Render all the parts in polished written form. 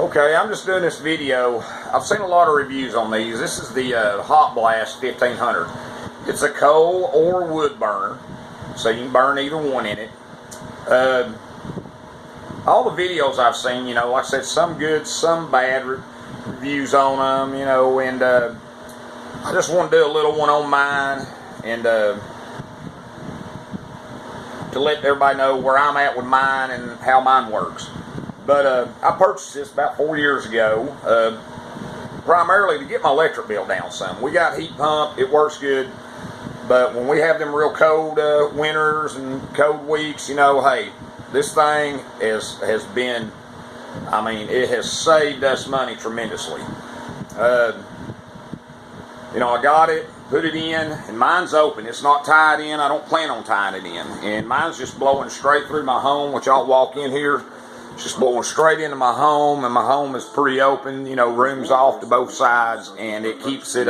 Okay, I'm just doing this video. I've seen a lot of reviews on these. This is the Hot Blast 1500. It's a coal or wood burner, so you can burn either one in it. All the videos I've seen, you know, like I said, some good, some bad reviews on them, you know, and I just want to do a little one on mine and to let everybody know where I'm at with mine and how mine works. But I purchased this about 4 years ago, primarily to get my electric bill down some. We got heat pump, it works good, but when we have them real cold winters and cold weeks, you know, hey, this thing has been, I mean, it has saved us money tremendously. You know, I got it, put it in, and mine's open. It's not tied in. I don't plan on tying it in. And mine's just blowing straight through my home, which I'll walk in here. It's just blowing straight into my home, and my home is pretty open, you know, rooms off to both sides, and it keeps it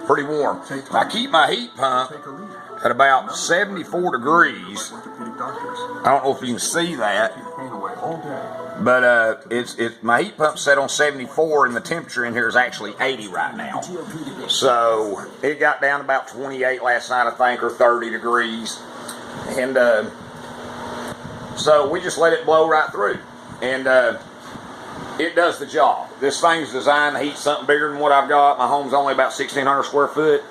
pretty warm. I keep my heat pump at about 74 degrees. I don't know if you can see that, but my heat pump set on 74, and the temperature in here is actually 80 right now. So it got down to about 28 last night, I think, or 30 degrees, and so we just let it blow right through, and it does the job. This thing's designed to heat something bigger than what I've got. My home's only about 1,600 square foot,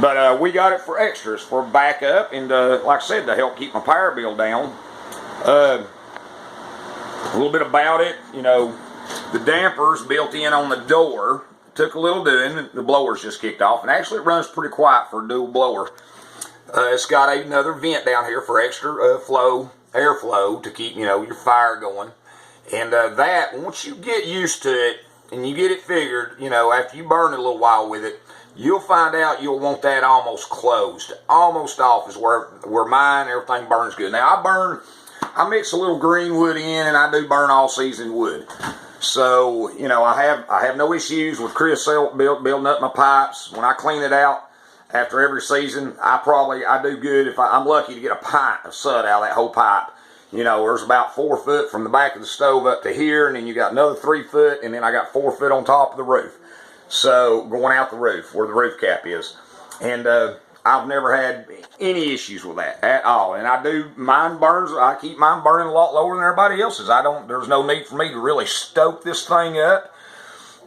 but we got it for extras, for backup, and like I said, to help keep my power bill down. A little bit about it, you know, the damper's built in on the door. Took a little doing. The blower's just kicked off, and actually it runs pretty quiet for a dual blower. It's got another vent down here for extra airflow to keep, you know, your fire going. And that, once you get used to it and you get it figured, you know, after you burn it a little while with it, you'll find out you'll want that almost closed. Almost off is where mine, everything burns good. Now I mix a little green wood in, and I do burn all season wood. So, you know, I have no issues with creosote building up my pipes. When I clean it out after every season, I do good if I'm lucky to get a pint of soot out of that whole pipe. You know, there's about 4 foot from the back of the stove up to here, and then you got another 3 foot, and then I got 4 foot on top of the roof. So, going out the roof, where the roof cap is. And I've never had any issues with that at all. And I keep mine burning a lot lower than everybody else's. There's no need for me to really stoke this thing up,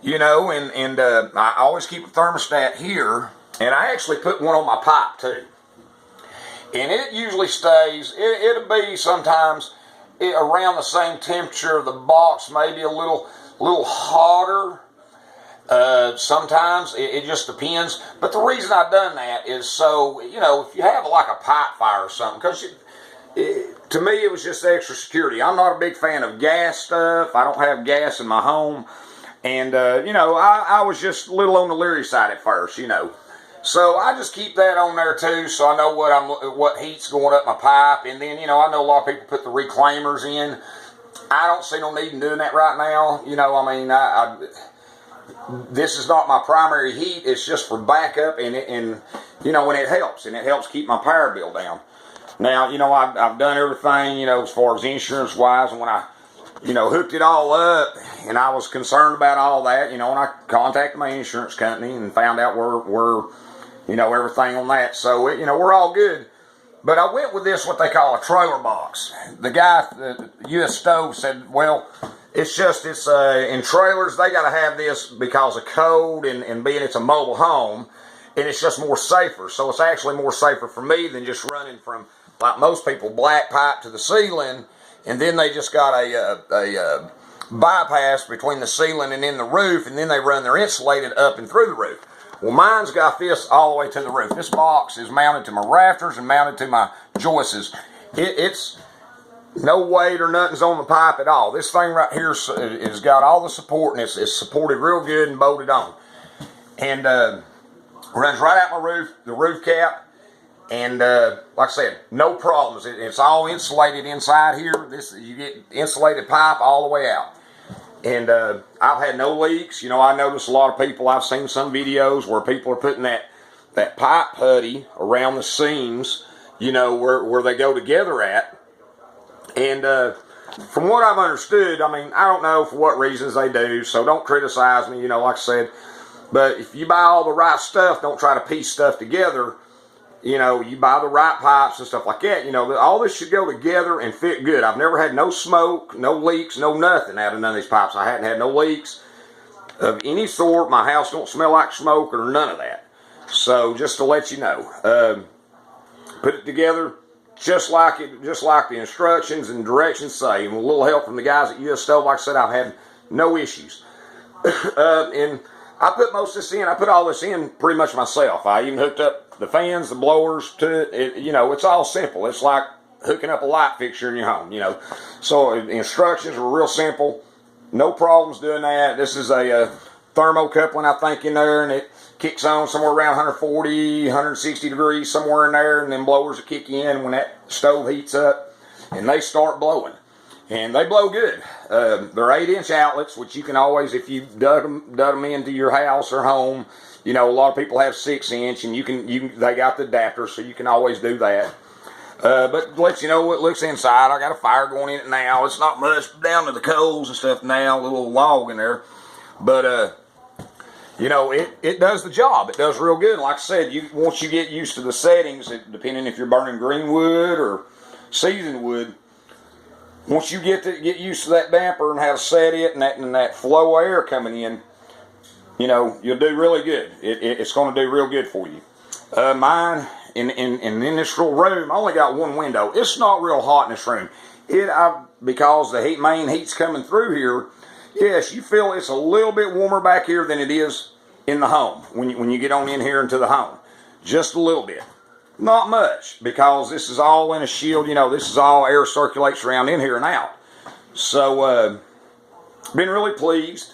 you know, and I always keep a thermostat here, and I actually put one on my pipe too. And it usually stays, it'll be sometimes around the same temperature of the box, maybe a little hotter. Sometimes it just depends, but the reason I've done that is so, you know, if you have like a pipe fire or something, because to me it was just extra security. I'm not a big fan of gas stuff. I don't have gas in my home, and you know, I was just a little on the leery side at first, you know, so I just keep that on there too, so I know what heat's going up my pipe. And then, you know, I know a lot of people put the reclaimers in. I don't see no need in doing that right now. You know, I mean, this is not my primary heat. It's just for backup, and you know, and it helps keep my power bill down. Now, you know, I've done everything, you know, as far as insurance wise, and when I, you know, hooked it all up, and I was concerned about all that, you know, and I contacted my insurance company and found out where you know, everything on that. So you know, we're all good. But I went with this, what they call a trailer box. The guy, the U.S. Stove, said, well, it's in trailers, they got to have this because of code and being it's a mobile home, and it's just more safer. So it's actually more safer for me than just running from, like most people, black pipe to the ceiling, and then they just got a bypass between the ceiling and in the roof, and then they run their insulated up and through the roof. Well, mine's got this all the way to the roof. This box is mounted to my rafters and mounted to my joists. It's no weight or nothing's on the pipe at all. This thing right here has got all the support, and it's supported real good and bolted on. And runs right out my roof, the roof cap. And like I said, no problems. It's all insulated inside here. You get insulated pipe all the way out. And I've had no leaks. You know, I notice a lot of people, I've seen some videos where people are putting that pipe putty around the seams, you know, where they go together at. And from what I've understood, I mean, I don't know for what reasons they do, so don't criticize me, you know, like I said. But if you buy all the right stuff, don't try to piece stuff together. You know, you buy the right pipes and stuff like that. You know, all this should go together and fit good. I've never had no smoke, no leaks, no nothing out of none of these pipes. I hadn't had no leaks of any sort. My house don't smell like smoke or none of that. So just to let you know, put it together just like the instructions and directions say. And with a little help from the guys at US Stove, like I said, I've had no issues. And I put most of this in. I put all this in pretty much myself. I even hooked up the fans, the blowers to it. You know, it's all simple. It's like hooking up a light fixture in your home, you know. So the instructions were real simple. No problems doing that. This is a thermocoupling, I think, in there, and it kicks on somewhere around 140, 160 degrees, somewhere in there, and then blowers will kick in when that stove heats up, and they start blowing. And they blow good. They're 8-inch outlets, which you can always, if you dug them into your house or home, you know, a lot of people have 6-inch, and they got the adapter, so you can always do that. But let you know what looks inside. I got a fire going in it now. It's not much down to the coals and stuff now, a little log in there. But, you know, it does the job. It does real good. Like I said, once you get used to the settings, depending if you're burning green wood or seasoned wood, once you get used to that damper and how to set it and that flow of air coming in, you know, you'll do really good. It's going to do real good for you. Mine, in this little room, I only got one window. It's not real hot in this room. Because the main heat's coming through here, yes, you feel it's a little bit warmer back here than it is in the home when you get on in here into the home. Just a little bit. Not much, because this is all in a shield. You know, this is all air circulates around in here and out. So, been really pleased.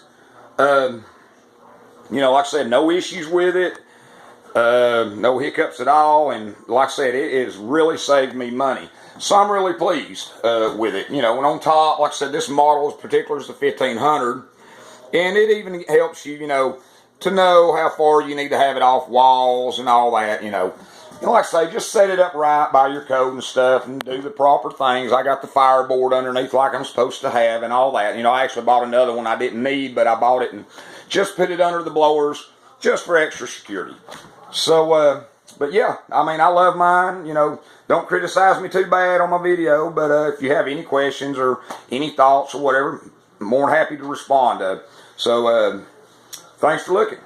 You know, like I said, no issues with it. No hiccups at all. And like I said, it has really saved me money. So I'm really pleased with it. You know, and on top, like I said, this model in particular is the 1500. And it even helps you, you know, to know how far you need to have it off walls and all that, you know. And like I say, just set it up right by your code and stuff and do the proper things. I got the fireboard underneath like I'm supposed to have and all that. You know, I actually bought another one I didn't need, but I bought it and just put it under the blowers just for extra security. So, but yeah, I mean, I love mine. You know, don't criticize me too bad on my video, but if you have any questions or any thoughts or whatever, I'm more than happy to respond. So, thanks for looking.